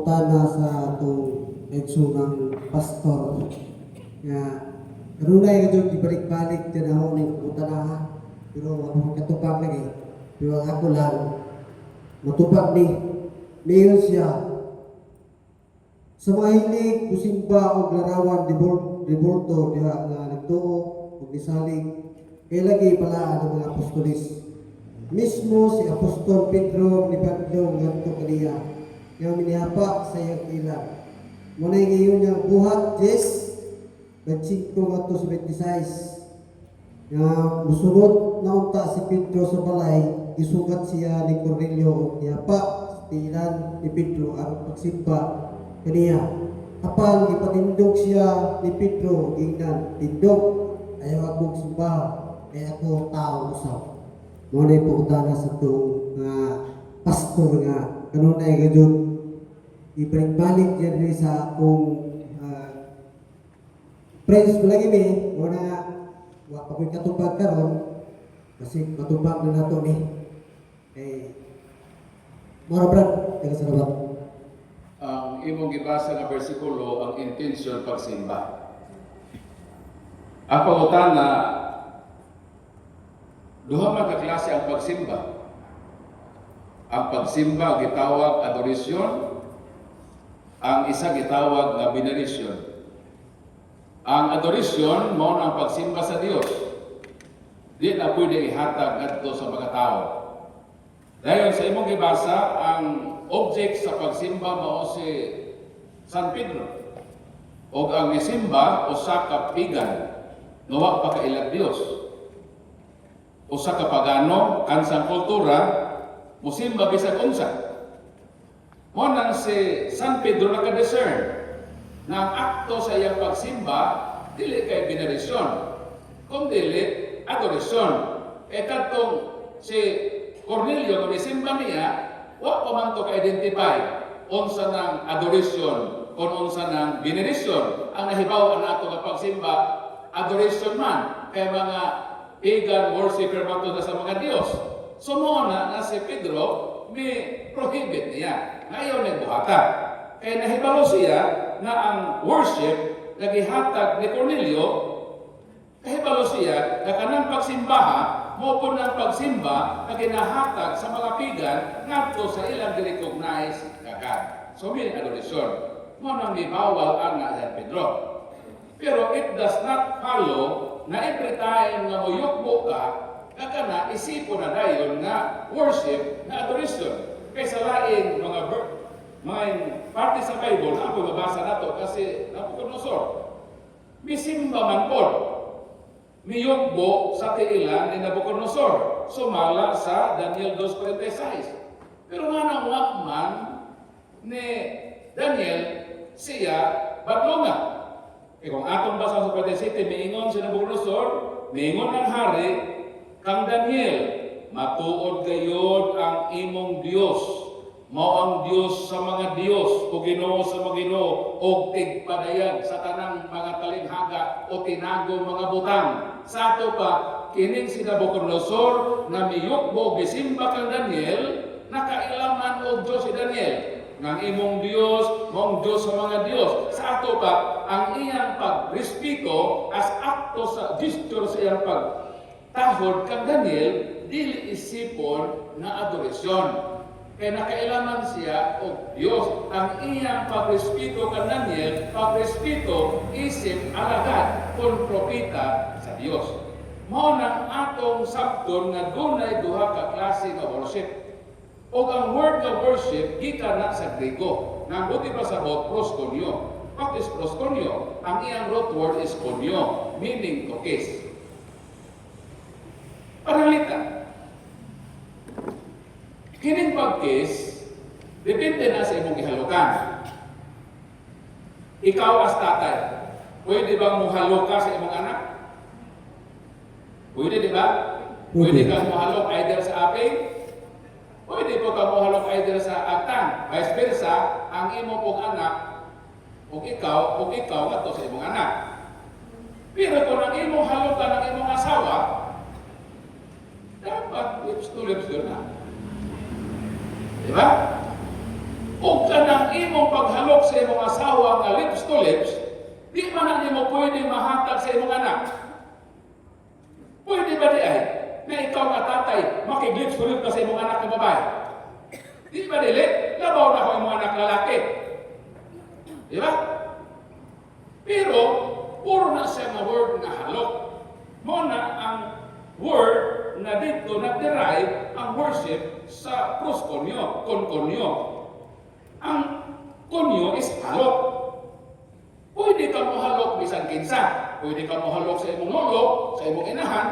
pangutana sa itong eksunang pastor. Nga, kanunay nga dyan, ibalik-balik din ako ng pangutana. Pero ako katupag lagi. Pero ako lang, matupag ni mayon siya. Sa mga hilig, kusimba o larawan, revolto, diha nga nagtuo, o gisalig, kaya lagi pala ang mga apostolis. Mismo si Apostol Pedro ni Pablo ngadto kaniya nga minihapa sa iyang ilang. Muna ngayon niyang buhat, Jess, Batsiko nga to sa 26. Nga musunod na unta si Pedro sa balay, isugat siya ni Cornelio o nihapa sa tiilan ni Pedro ang pagsimba kaniya. Apan ipatindog siya ni Pedro, ingnan, tindog, ayaw akong simba, kaya ako tao usap. Muna yung pagkutana sa itong pastor nga, kanunay nga dyan, ibalik-balik yan rin sa akong friends ko lagi ni, muna nga, wak ako'y katubag karon kasi matubag na nato ni. Mara brad, taga salamat. Ang imong gibasa nga bersikulo ang intention pagsimba. Ang pangutana, duha man ka klase ang pagsimba. Ang pagsimba gitawag adoration, ang isa gitawag nga veneration. Ang adoration mao ang pagsimba sa Dios. Di na pwede ihatag ngadto sa mga tao. Dayon sa imong gibasa, ang object sa pagsimba mao si San Pedro. O ang misimba usa ka pagan, nawa pa ka ilang Dios. Usa ka pagano kansang kultura musimba bisag unsa. Mo nang si San Pedro naka-discern na ang akto sa iyang pagsimba dili kay veneration, kundi adoration. Kadtong si Cornelio nga misimba niya, wa pa man to ka-identify unsa nang adoration kung unsa nang veneration. Ang nahibaw na ato nga pagsimba adoration man kay mga pagan worshipper man to sa mga Dios. So mo na si Pedro may prohibit niya. Ngayon nagbuhata. Kaya nahibalo siya na ang worship nagihatag ni Cornelio, nahibalo siya na kanang pagsimbaha mo po ng pagsimba na ginahatag sa mga pagan ngadto sa ilang recognize kagad. So may adoration. Mo nang gibawal ang San Pedro. Pero it does not follow na every time nga muyukbo ka, kakana isipon na dayon nga worship na adoration. Kaysa laing mga parte sa Bible na ako mabasa nato kasi Nabucodonosor. Misimba man po. Miyukbo sa tiilan ni Nabucodonosor. Sumala sa Daniel 2:46. Pero nga nang wakman ni Daniel siya badlonga. Kung atong basa sa 47, miingon si Nabucodonosor, miingon ng hari, kang Daniel, matuod gayod ang imong Dios. Mao ang Dios sa mga Dios, o Ginoo sa mga Ginoo, o tigpadayag sa tanang mga talinghaga o tinago mga butang. Sa ato pa, kining si Nabucodonosor na miyukbo bisimba kang Daniel, nakailaman o Diyos si Daniel. Nang imong Dios, mong Diyos sa mga Dios. Sa ato pa, ang iyang pagrespeto as akto sa gesture sa iyang pagtahod kang Daniel, dili isipon na adorasyon. Kaya nakailaman siya o Diyos. Ang iyang pagrespeto kang Daniel, pagrespeto isip alagad kung propita sa Diyos. Mao nang atong sabton nga dunay duha ka klase nga worship. O ang word of worship, gikan na sa Grego. Nang buti pa sa proskunyo. What is proskunyo? Ang iyang root word is kunyo, meaning to kiss. Paralita. Kining pag-kiss, depende na sa imong ihalukan. Ikaw as tatay, pwede bang muhalok ka sa imong anak? Pwede, di ba? Pwede kang muhalok either sa aping, pwede po ka muhalok either sa agtang. Vice versa, ang imo pong anak, o ikaw nga to sa imong anak. Pero kung ang imong halukan ng imong asawa, dapat lips to na. Di ba? O kanang imong mo pwede mahatag sa imong anak? Pwede ba di ay? Na ikaw nga tatay, makiglip-sulit ka sa imong anak na babae? Di ba dili? Labaw na ako imong anak lalaki. Di ba? Pero, puro na siya nga word na halok. Muna ang word na dito na-derive ang worship sa proskunyo, konkonyo. Ang konyo is halok. Pwede ka mohalok bisan kinsa. Pwede ka mohalok sa imong lolo, sa imong inahan,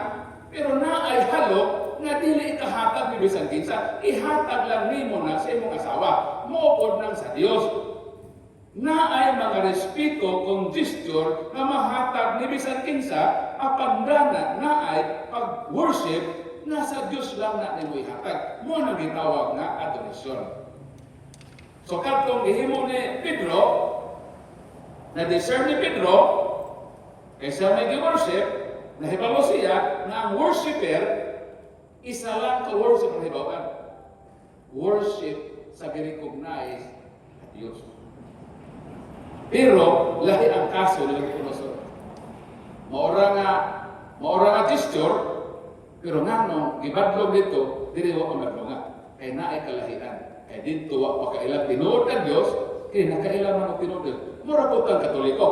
pero na ay halok nga dili ikahatag ni bisan kinsa. Ihatag lang nimo na sa imong asawa. Moopod nang sa Dios. Na ay mga respeto kung gesture na mahatag ni bisan kinsa apan dana na ay pag-worship na sa Dios lang na nimo ihatag. Mo nang gitawag nga adoration. So kadtong gihimo ni Pedro, na-discern ni Pedro, kaysa may gi-worship, nahibalo siya na ang worshiper, isa lang ka-worship na hibawan. Worship sa gi-recognize at Diyos. Pero, lahi ang kaso nilang ipunosod. Maura nga gesture, pero nga nung gibadlong dito, dili wa madlonga. Kaya naay kalahian. Kaya dito wa pa kailang tinuod ang Diyos, kaya nakailang man ang tinuod ang Diyos. Mura po ang Katoliko.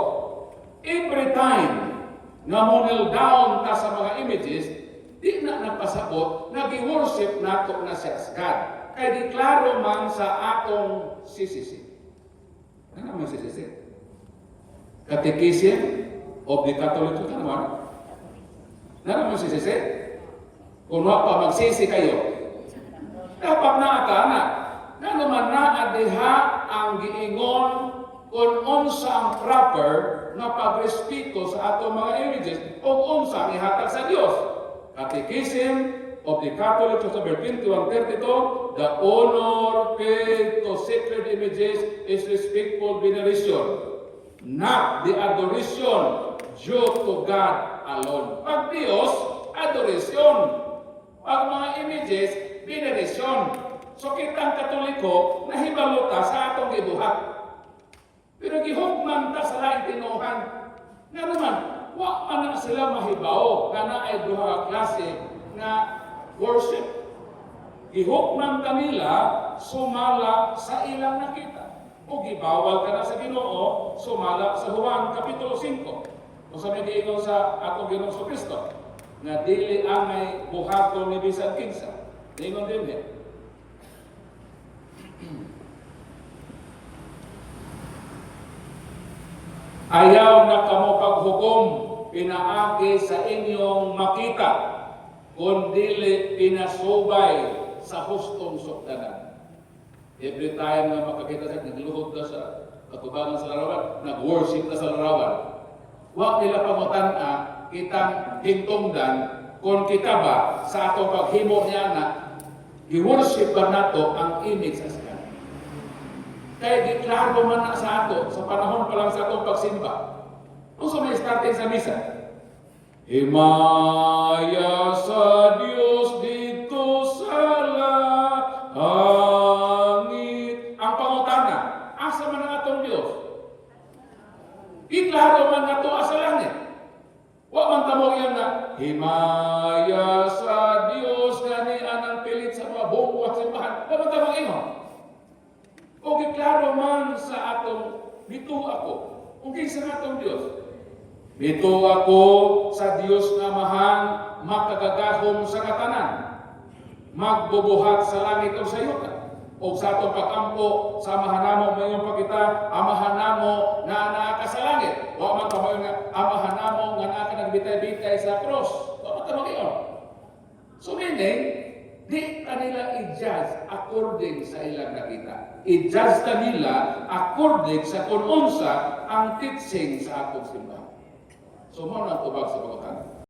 Every time na mo-kneel down ta sa mga images, di na napasabot, nag-worship nato na siya as God. Kaya di klaro man sa atong CCC. Ano naman CCC? Catechism of the Catholic Church. Ano naman? Ano naman CCC? Kung wala pa magsisi kayo, dapat na atana. Nga naman na adiha ang giingon kung unsa ang proper na pagrespeto sa atong mga images o unsa ang ihatag sa Dios. Catechism of the Catholic Church, number 2132, the honor paid to sacred images is respectful veneration, not the adoration due to God alone. Pag Dios, adoration. Pag mga images, veneration. So kitang Katoliko, nahibaluta sa atong gibuhat. Pero gihugman ta sa laing tinuhan. Nga naman, wa man na sila mahibaw nga na ay duha ka klase nga worship. Gihugman kanila sumala sa ilang nakita. O gibawal ka na sa Ginoo, sumala sa Juan kapitulo 5. O sa may giingon sa atong Ginoong Kristo nga dili angay buhaton ni bisan kinsa. Ingon din ayaw na kamo paghukom pinaagi sa inyong makita, kundili pinasubay sa hustong sukdanan. Every time na makakita sa nagluhod ka sa katubangan sa larawan, nag-worship ka sa larawan, huwag nila pamutan kitang hintungdan kung kita ba sa atong paghimo niya na i-worship ba nato ang image sa sila. Kaya giklaro man na sa ato, sa panahon pa lang sa atong pagsimba. Kung sa may starting sa misa, himaya sa Diyos dito sa langit. Ang pangutana, asa man ang atong Diyos? Giklaro man na to asa langit. Wa man tamo yan na, himaya sa Diyos nga ni anang pilit sa mga bungko at simbahan. Wa man tamo ingon. O giklaro man sa atong bito ako. O kinsa nga atong Diyos? Bito ako sa Diyos nga mahang makagagahom sa katanan. Magbubuhat sa langit o sa yuta. O sa atong pag-ampo sa amahanamo mayong pagkita, amahanamo na naaka sa langit. O man tamo nga amahanamo nga naaka nagbitay-bitay sa cross. O man tamo iyon. So meaning, di kanila i-judge according sa ilang nakita. I-judge kanila according sa kung unsa ang teaching sa atong simbahan. So mo nang tubag sa pagkutan.